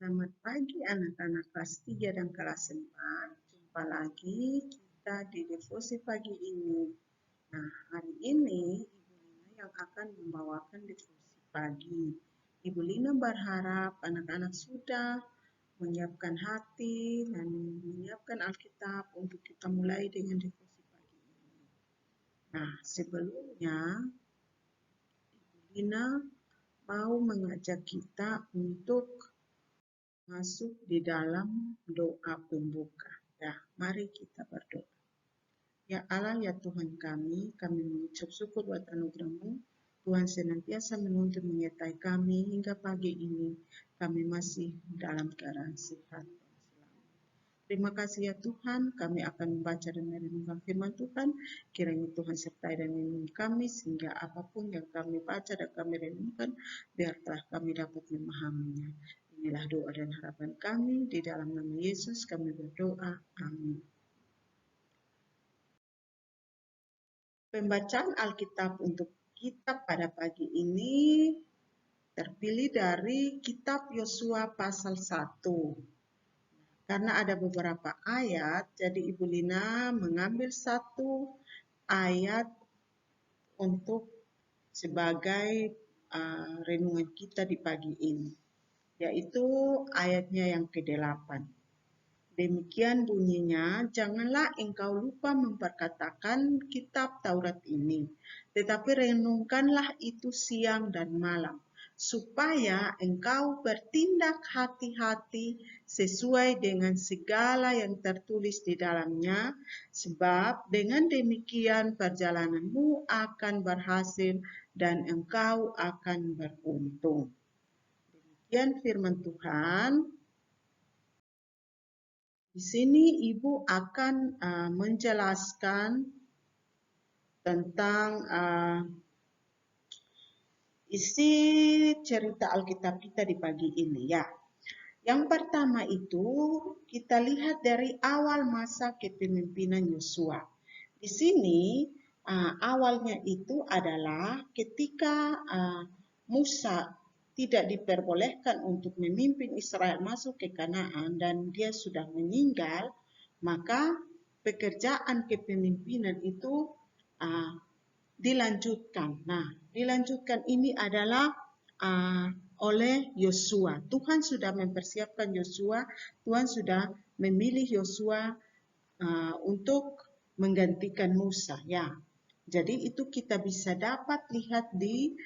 Selamat pagi anak-anak kelas 3 dan kelas 4. Jumpa lagi kita di devosi pagi ini. Nah, hari ini Ibu Lina yang akan membawakan devosi pagi. Ibu Lina berharap anak-anak sudah menyiapkan hati dan menyiapkan Alkitab untuk kita mulai dengan devosi pagi ini. Nah, sebelumnya Ibu Lina mau mengajak kita untuk masuk di dalam doa pembuka. Ya, mari kita berdoa. Ya Allah, ya Tuhan kami mengucap syukur buat anugerah-Mu. Tuhan senantiasa menuntun menyertai kami hingga pagi ini. Kami masih dalam keadaan sehat dan selamat. Terima kasih ya Tuhan, kami akan membaca dan merenungkan firman Tuhan. Kiranya Tuhan sertai dan melindungi kami sehingga apapun yang kami baca dan kami renungkan, biarlah kami dapat memahaminya. Inilah doa dan harapan kami, di dalam nama Yesus kami berdoa. Amin. Pembacaan Alkitab untuk kita pada pagi ini terpilih dari kitab Yosua pasal 1. Karena ada beberapa ayat, jadi Ibu Lina mengambil satu ayat untuk sebagai renungan kita di pagi ini, yaitu ayatnya yang ke-8. Demikian bunyinya, janganlah engkau lupa memperkatakan kitab Taurat ini, tetapi renungkanlah itu siang dan malam, supaya engkau bertindak hati-hati sesuai dengan segala yang tertulis di dalamnya, sebab dengan demikian perjalananmu akan berhasil dan engkau akan beruntung. Demikian firman Tuhan. Di sini Ibu akan menjelaskan tentang isi cerita Alkitab kita di pagi ini ya. Yang pertama itu kita lihat dari awal masa kepemimpinan Yosua. Di sini awalnya itu adalah ketika Musa tidak diperbolehkan untuk memimpin Israel masuk ke Kanaan dan dia sudah meninggal, maka pekerjaan kepemimpinan itu dilanjutkan. Nah, dilanjutkan ini adalah oleh Yosua. Tuhan sudah mempersiapkan Yosua, Tuhan sudah memilih Yosua untuk menggantikan Musa. Ya, jadi itu kita bisa dapat lihat di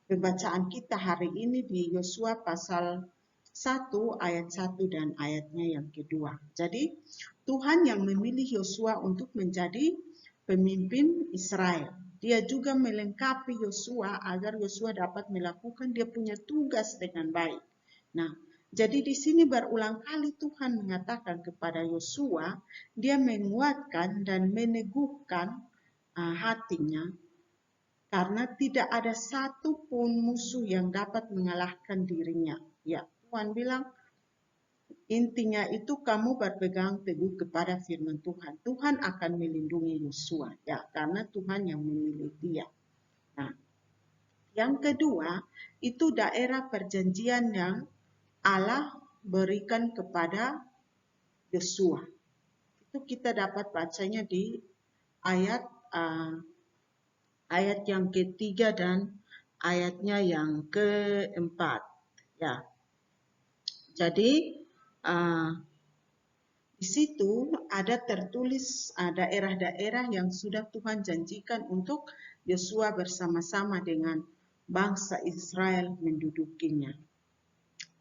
pembacaan kita hari ini di Yosua pasal 1 ayat 1 dan ayatnya yang kedua. Jadi Tuhan yang memilih Yosua untuk menjadi pemimpin Israel. Dia juga melengkapi Yosua agar Yosua dapat melakukan dia punya tugas dengan baik. Nah, jadi di sini berulang kali Tuhan mengatakan kepada Yosua, dia menguatkan dan meneguhkan hatinya, karena tidak ada satu pun musuh yang dapat mengalahkan dirinya. Ya, Tuhan bilang, intinya itu kamu berpegang teguh kepada firman Tuhan. Tuhan akan melindungi Yosua, ya, karena Tuhan yang memilih dia. Nah, yang kedua, itu daerah perjanjian yang Allah berikan kepada Yosua. Itu kita dapat bacanya di ayat yang ketiga dan ayatnya yang keempat. Ya, jadi di situ ada tertulis daerah-daerah yang sudah Tuhan janjikan untuk Yosua bersama-sama dengan bangsa Israel mendudukinya.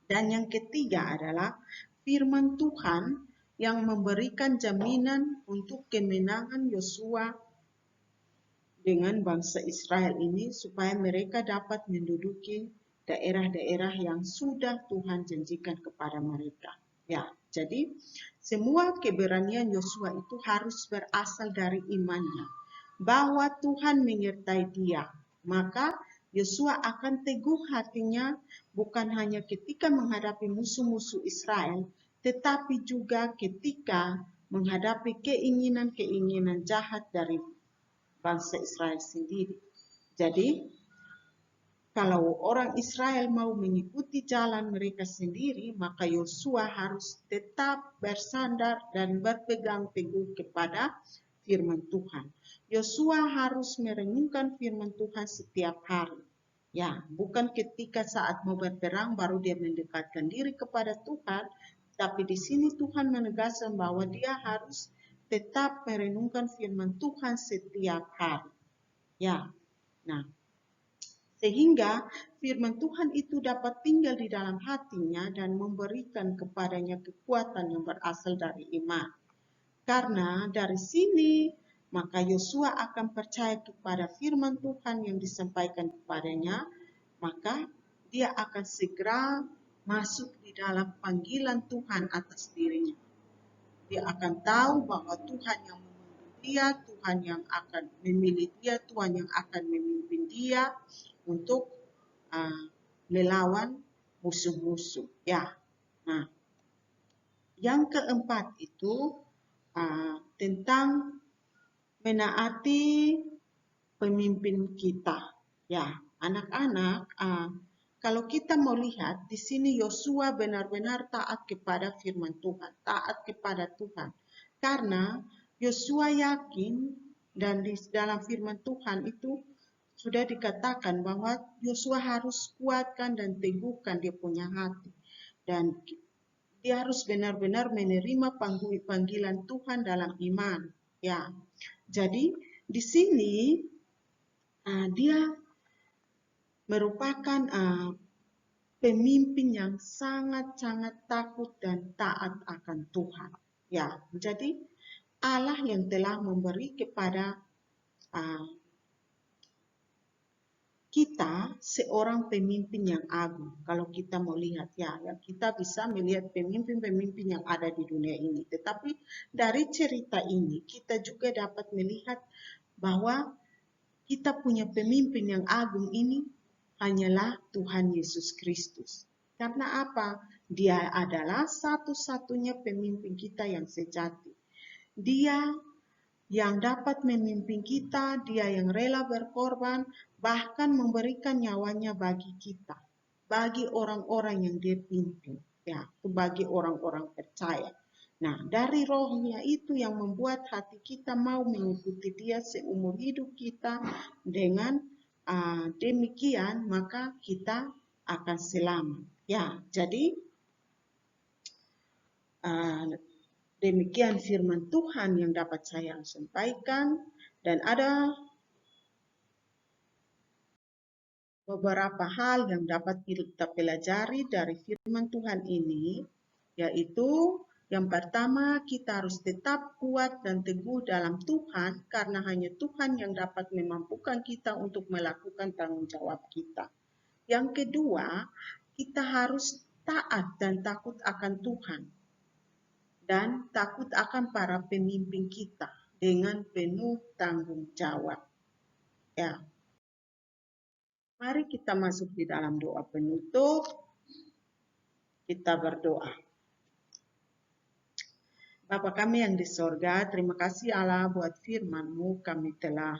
Dan yang ketiga adalah firman Tuhan yang memberikan jaminan untuk kemenangan Yosua dengan bangsa Israel ini supaya mereka dapat menduduki daerah-daerah yang sudah Tuhan janjikan kepada mereka. Ya, jadi semua keberanian Yosua itu harus berasal dari imannya bahwa Tuhan menyertai dia. Maka Yosua akan teguh hatinya bukan hanya ketika menghadapi musuh-musuh Israel, tetapi juga ketika menghadapi keinginan-keinginan jahat dari bangsa Israel sendiri. Jadi kalau orang Israel mau mengikuti jalan mereka sendiri, maka Yosua harus tetap bersandar dan berpegang teguh kepada firman Tuhan. Yosua harus merenungkan firman Tuhan setiap hari. Ya, bukan ketika saat mau berperang baru dia mendekatkan diri kepada Tuhan, tapi di sini Tuhan menegaskan bahwa dia harus tetap merenungkan firman Tuhan setiap hari. Ya, nah, sehingga firman Tuhan itu dapat tinggal di dalam hatinya dan memberikan kepadanya kekuatan yang berasal dari iman. Karena dari sini, maka Yosua akan percaya kepada firman Tuhan yang disampaikan kepadanya, maka dia akan segera masuk di dalam panggilan Tuhan atas dirinya. Dia akan tahu bahwa Tuhan yang memimpin dia, Tuhan yang akan memilih dia, Tuhan yang akan memimpin dia untuk melawan musuh-musuh. Ya, nah, yang keempat itu tentang menaati pemimpin kita. Ya, anak-anak, kalau kita mau lihat di sini Yosua benar-benar taat kepada firman Tuhan, taat kepada Tuhan. Karena Yosua yakin dan di dalam firman Tuhan itu sudah dikatakan bahwa Yosua harus kuatkan dan teguhkan dia punya hati. Dan dia harus benar-benar menerima panggilan Tuhan dalam iman. Ya, jadi di sini dia merupakan pemimpin yang sangat-sangat takut dan taat akan Tuhan. Ya, jadi Allah yang telah memberi kepada kita seorang pemimpin yang agung. Kalau kita mau lihat ya kita bisa melihat pemimpin-pemimpin yang ada di dunia ini. Tetapi dari cerita ini kita juga dapat melihat bahwa kita punya pemimpin yang agung ini hanyalah Tuhan Yesus Kristus. Karena apa? Dia adalah satu-satunya pemimpin kita yang sejati. Dia yang dapat memimpin kita, dia yang rela berkorban, bahkan memberikan nyawanya bagi kita, bagi orang-orang yang dia pimpin, ya, bagi orang-orang percaya. Nah, dari rohnya itu yang membuat hati kita mau mengikuti dia seumur hidup kita. Dengan demikian, maka kita akan selamat. Ya, jadi demikian firman Tuhan yang dapat saya sampaikan, dan ada beberapa hal yang dapat kita pelajari dari firman Tuhan ini, yaitu yang pertama, kita harus tetap kuat dan teguh dalam Tuhan, karena hanya Tuhan yang dapat memampukan kita untuk melakukan tanggung jawab kita. Yang kedua, kita harus taat dan takut akan Tuhan, dan takut akan para pemimpin kita dengan penuh tanggung jawab. Ya, mari kita masuk di dalam doa penutup. Kita berdoa. Bapa kami yang di sorga, terima kasih Allah buat firman-Mu. Kami telah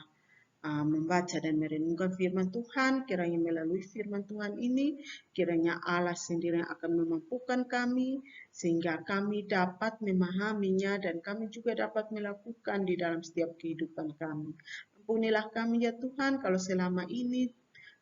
membaca dan merenungkan firman Tuhan. Kiranya melalui firman Tuhan ini, kiranya Allah sendiri yang akan memampukan kami, sehingga kami dapat memahaminya dan kami juga dapat melakukan di dalam setiap kehidupan kami. Ampunilah kami ya Tuhan, kalau selama ini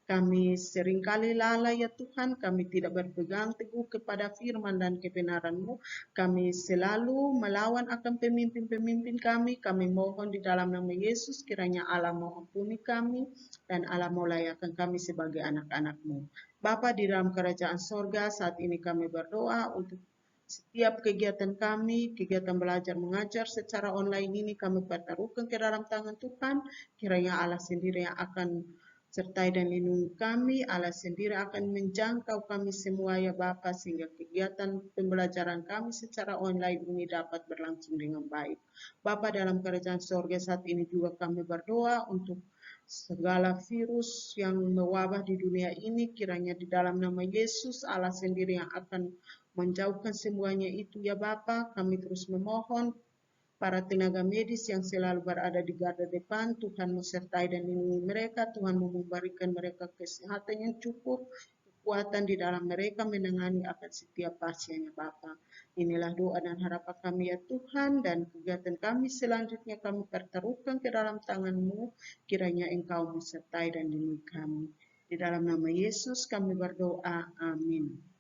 kami seringkali lalai ya Tuhan, kami tidak berpegang teguh kepada firman dan kebenaran-Mu. Kami selalu melawan akan pemimpin-pemimpin kami. Kami mohon di dalam nama Yesus, kiranya Allah mengampuni kami dan Allah melayakan kami sebagai anak-anak-Mu. Bapa di dalam kerajaan sorga, saat ini kami berdoa untuk setiap kegiatan kami, kegiatan belajar mengajar secara online ini kami pertaruhkan ke dalam tangan Tuhan. Kiranya Allah sendiri yang akan sertai dan lindungi kami. Allah sendiri akan menjangkau kami semua ya Bapa, sehingga kegiatan pembelajaran kami secara online ini dapat berlangsung dengan baik. Bapa dalam kerajaan sorga, saat ini juga kami berdoa untuk segala virus yang mewabah di dunia ini, kiranya di dalam nama Yesus Allah sendiri yang akan menjauhkan semuanya itu ya Bapa. Kami terus memohon para tenaga medis yang selalu berada di garda depan, Tuhan menyertai dan lindungi mereka, Tuhan memberikan mereka kesehatan yang cukup, kekuatan di dalam mereka menangani akan setiap pasiennya Bapa. Inilah doa dan harapan kami ya Tuhan, dan kegiatan kami selanjutnya kami pertaruhkan ke dalam tangan-Mu, kiranya Engkau menyertai dan lindungi kami. Di dalam nama Yesus kami berdoa, amin.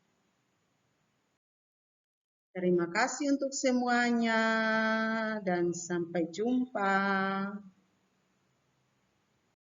Terima kasih untuk semuanya dan sampai jumpa.